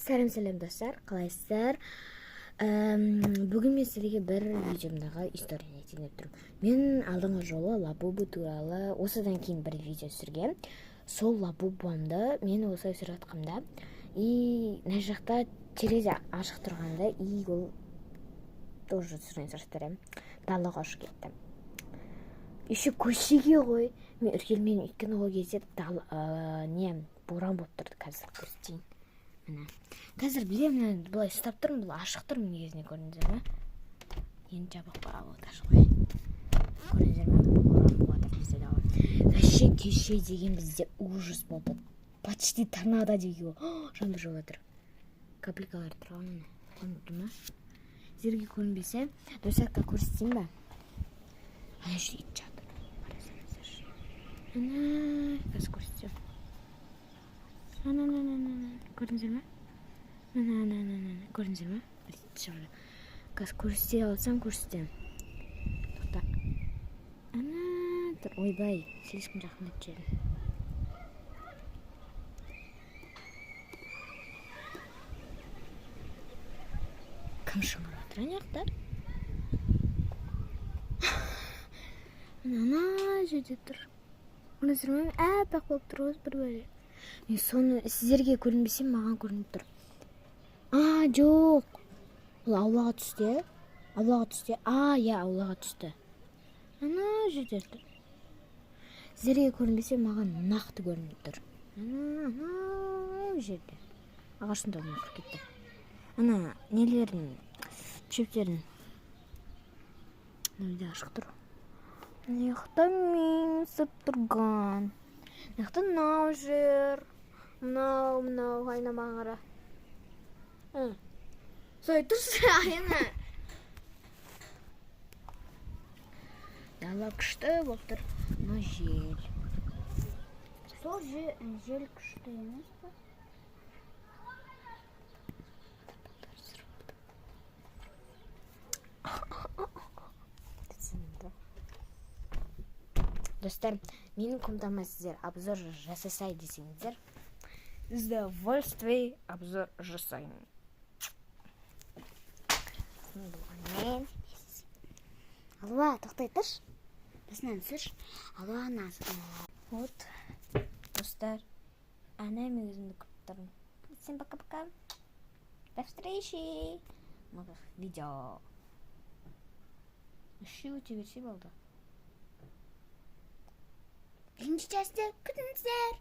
Сәлем достар, қалайсыздар? Бүгін мен сіздерге бір видеомдағы историяны айтайын деп тұрмын. Мен алдыңғы жолы Лабубу туралы осыдан кейін бір видео түсіргем. Сол Лабубуамды мен осылай түсіріп жатқанда, мына жақта терезе ашық тұрғанда, ол тоже түсірген сұрақтар далаға ұшып кетті. Еще көшеге ғой. Мен үркелмен өйткені ол кезде боран болып тұрды, қазір көрсетейін. Қазір білемін, бұлай ұстап тұрмын, бұл ашық тұрмын негізіне, көрдіңіздер ме? Енді жабық болады, ашық қой. Көрдіңіздер ме? Боран болады бізде дағы. Вообще кеше деген бізде ужас болды. Почти торнадо деуге ғой. Жаңбыр жауып жатыр. Капликалар тұрған міне. Көрдіңіздер ме? Сіздерге көрінбесе, дұрысаққа көрсетейін ба? Ана жерде ит жатыр. Қазір көрсетемін. Көрдіңіздер ме? Көрдіңіздер ме? Қазір көрсете алсам көрсетемін. Тоқта. Тұр, ойбай, слишком жақындап жерім. Кім шыңғырып жатыр аяқта? Ана жерде тұр. Көрдіңіздер ме? Әппақ болып тұр осы бір бәле. Мен соны сіздерге көрінбесем, маған көрініп тұр. Жоқ. Ол аулаға түсті. Аулаға түсті. Аулаға түсті. Ана жерде тұр. Сіздерге көрінбесем, маған нақты көрініп тұр. Ана жерде. Ағаштың тобына кіріп кетті. Ана нелерін, шөптерін. Мына ашық тұр. Неқта мен сып тұрған. Неқта нау жер. Мынау қайна мағара. Сой тұрсы айына. Дала күшті болып тұр. Мына жел. Сол жел күшті емес па? Достар, менің комнатама сіздер обзор жасасай десеңіздер, с удовольствием обзор жасаймын. Болғанмен. Алла, тоқтай тұрш. Басынан сүрш. Алла, насыр. Вот, достар, ана мен өзімді күтіп тұрмын. Всем пока-пока. До встречи. Новых видео. Өте берсе болды. Бірінші часті күтіңіздер.